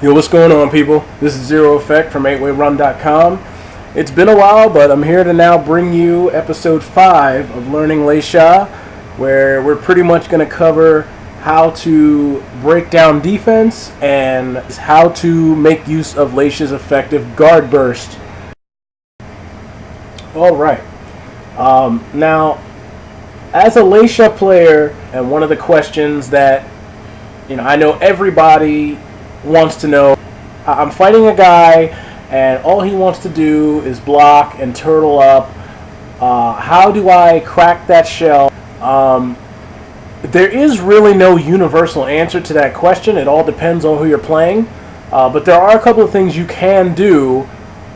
Yo, what's going on, people? This is Zero Effect from 8wayrun.com. It's been a while, but I'm here to now bring you episode 5 of Learning LEIXIA', where we're pretty much going to cover how to break down defense and how to make use of LEIXIA'S effective guard burst. Alright. Now, as a LEIXIA player, and one of the questions that I know everybody wants to know, I'm fighting a guy and all he wants to do is block and turtle up. How do I crack that shell? There is really no universal answer to that question. It all depends on who you're playing, but there are a couple of things you can do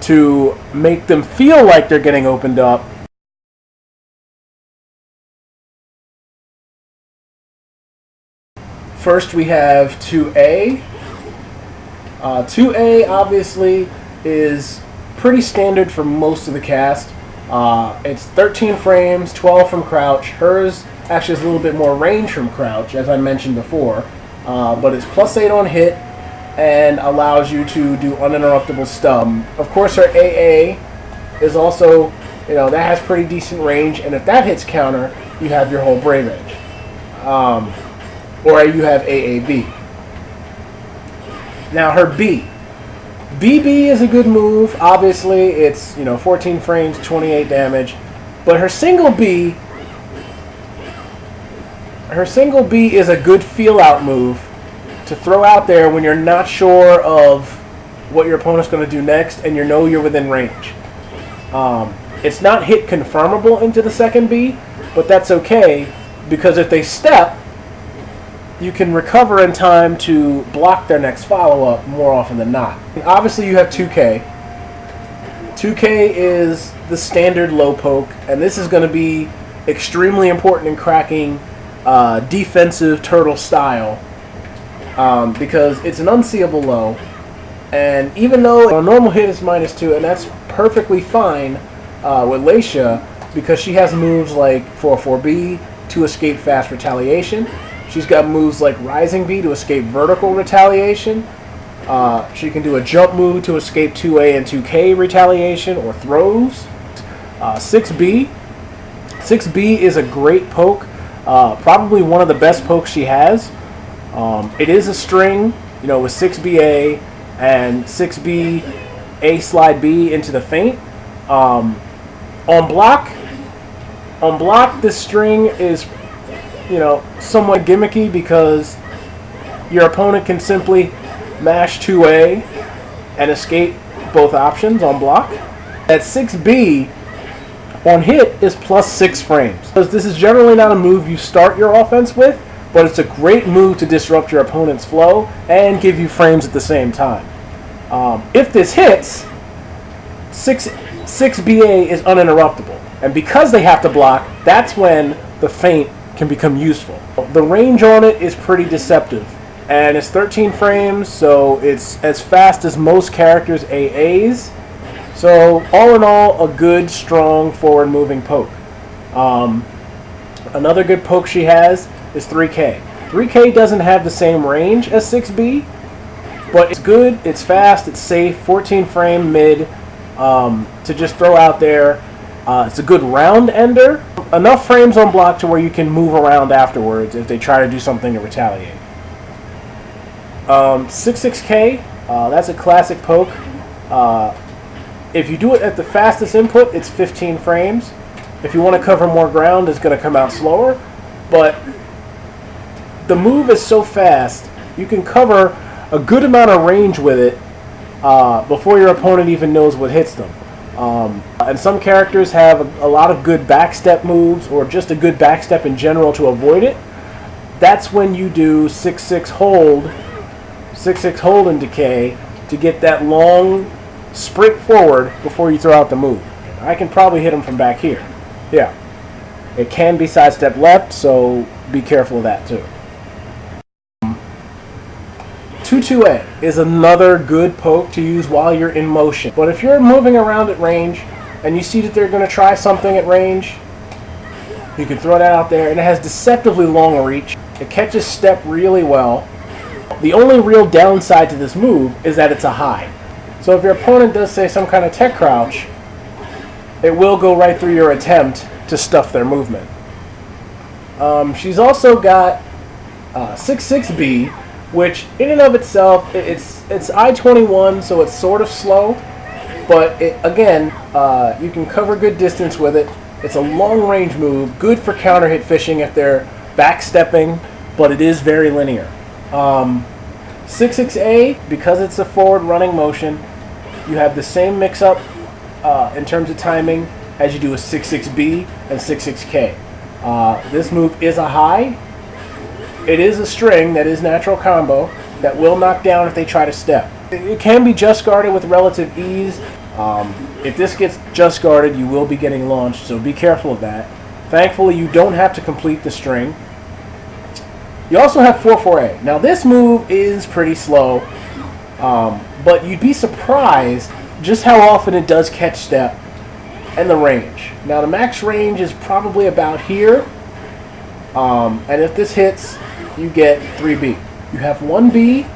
to make them feel like they're getting opened up. First, we have 2A. 2A obviously is pretty standard for most of the cast. It's 13 frames, 12 from crouch. Hers actually has a little bit more range from crouch, as I mentioned before. But it's +8 on hit and allows you to do uninterruptible stun. Of course, her AA is also, that has pretty decent range. And if that hits counter, you have your whole Brave Edge. Or you have AAB. Now her B. BB is a good move. Obviously, it's 14 frames, 28 damage. But her single B is a good feel-out move to throw out there when you're not sure of what your opponent's going to do next and you're within range. It's not hit confirmable into the second B, but that's okay because if they step, you can recover in time to block their next follow-up more often than not. Obviously, you have 2K. 2K is the standard low poke, and this is going to be extremely important in cracking defensive turtle style because it's an unseeable low, and even though a normal hit is -2, and that's perfectly fine with LEIXIA because she has moves like 4-4B to escape fast retaliation. She's got moves like Rising B to escape vertical retaliation. She can do a jump move to escape 2A and 2K retaliation or throws. 6B. 6B is a great poke. Probably one of the best pokes she has. It is a string, with 6BA and 6B A slide B into the feint. On block, this string is somewhat gimmicky because your opponent can simply mash 2A and escape both options on block. That 6B on hit is +6 frames. Because this is generally not a move you start your offense with, but it's a great move to disrupt your opponent's flow and give you frames at the same time. If this hits, 6BA is uninterruptible. And because they have to block, that's when the feint can become useful. The range on it is pretty deceptive, and it's 13 frames, so it's as fast as most characters' AAs. So all in all, a good, strong, forward-moving poke. Another good poke she has is 3K. 3K doesn't have the same range as 6B, but it's good, it's fast, it's safe, 14 frame mid to just throw out there. It's a good round ender. Enough frames on block to where you can move around afterwards if they try to do something to retaliate. 6-6K, that's a classic poke. If you do it at the fastest input, it's 15 frames. If you want to cover more ground, it's going to come out slower. But the move is so fast, you can cover a good amount of range with it before your opponent even knows what hits them. And some characters have a lot of good backstep moves or just a good backstep in general to avoid it. That's when you do 6-6 hold in decay to get that long sprint forward before you throw out the move. I can probably hit him from back here. Yeah. It can be sidestep left, so be careful of that too. 2-2A is another good poke to use while you're in motion. But if you're moving around at range and you see that they're going to try something at range, you can throw that out there, and it has deceptively long reach. It catches step really well. The only real downside to this move is that it's a high. So if your opponent does, say, some kind of tech crouch, it will go right through your attempt to stuff their movement. She's also got 6-6B, which in and of itself, it's I-21, so it's sort of slow. But again, you can cover good distance with it. It's a long-range move, good for counter-hit fishing if they're backstepping, but it is very linear. 6-6A, because it's a forward running motion, you have the same mix-up in terms of timing as you do with 6-6B and 6-6K. This move is a high. It is a string that is natural combo that will knock down if they try to step. It can be just guarded with relative ease. If this gets just guarded, you will be getting launched, so be careful of that. Thankfully, you don't have to complete the string. You also have 4-4A. Now, this move is pretty slow, but you'd be surprised just how often it does catch step and the range. Now, the max range is probably about here, and if this hits, you get 3B. You have 1B.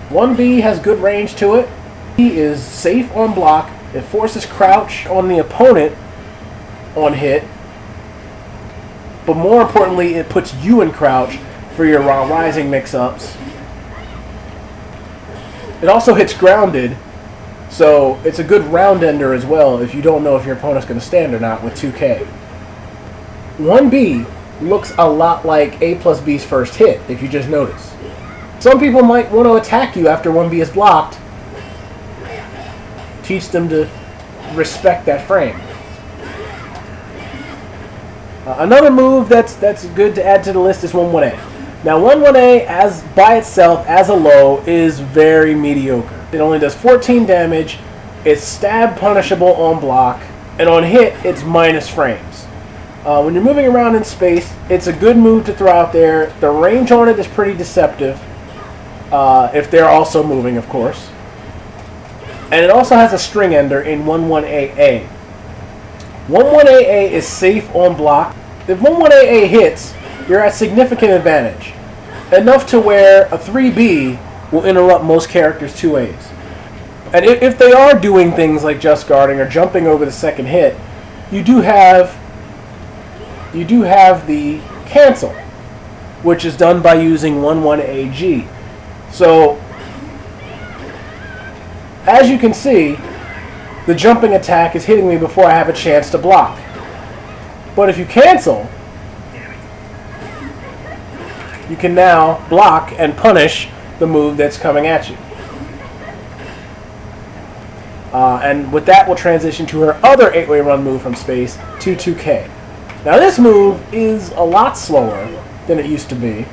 1B has good range to it. He is safe on block. It forces crouch on the opponent on hit. But more importantly, it puts you in crouch for your rising mix-ups. It also hits grounded, so it's a good round ender as well if you don't know if your opponent's going to stand or not with 2K. 1B looks a lot like A plus B's first hit, if you just notice. Some people might want to attack you after 1B is blocked. Teach them to respect that frame. Another move that's good to add to the list is 1-1A. Now 1-1A as by itself as a low is very mediocre. It only does 14 damage, it's stab punishable on block, and on hit it's minus frames. When you're moving around in space, it's a good move to throw out there. The range on it is pretty deceptive, if they're also moving, of course. And it also has a string ender in 1-1AA. 1-1AA is safe on block. If 1-1AA hits, you're at significant advantage. Enough to where a 3B will interrupt most characters' 2As. And if they are doing things like just guarding or jumping over the second hit, you do have the cancel, which is done by using 1-1AG. So, as you can see, the jumping attack is hitting me before I have a chance to block. But if you cancel, you can now block and punish the move that's coming at you. And with that, we'll transition to her other 8-way run move from space, 2-2K. Now this move is a lot slower than it used to be,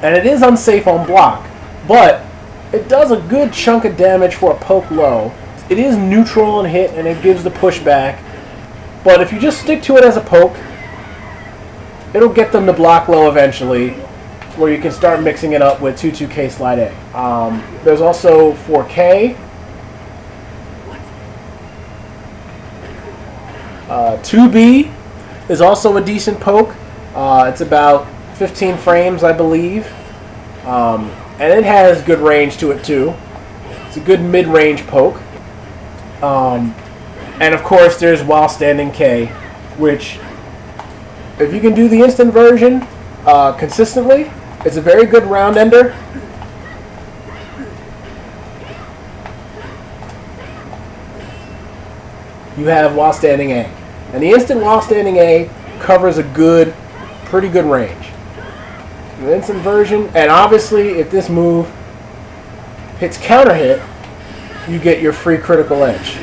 and it is unsafe on block, but it does a good chunk of damage for a poke low. It is neutral on hit, and it gives the pushback, but if you just stick to it as a poke, it'll get them to block low eventually, where you can start mixing it up with 2-2K slide A. There's also 4K. 2B is also a decent poke. It's about 15 frames, I believe. And it has good range to it, too. It's a good mid-range poke. And, of course, there's While Standing K, which, if you can do the instant version consistently, it's a very good round ender. You have While Standing A. And the instant While Standing A covers a pretty good range. The instant version, and obviously if this move hits counter hit, you get your free critical edge.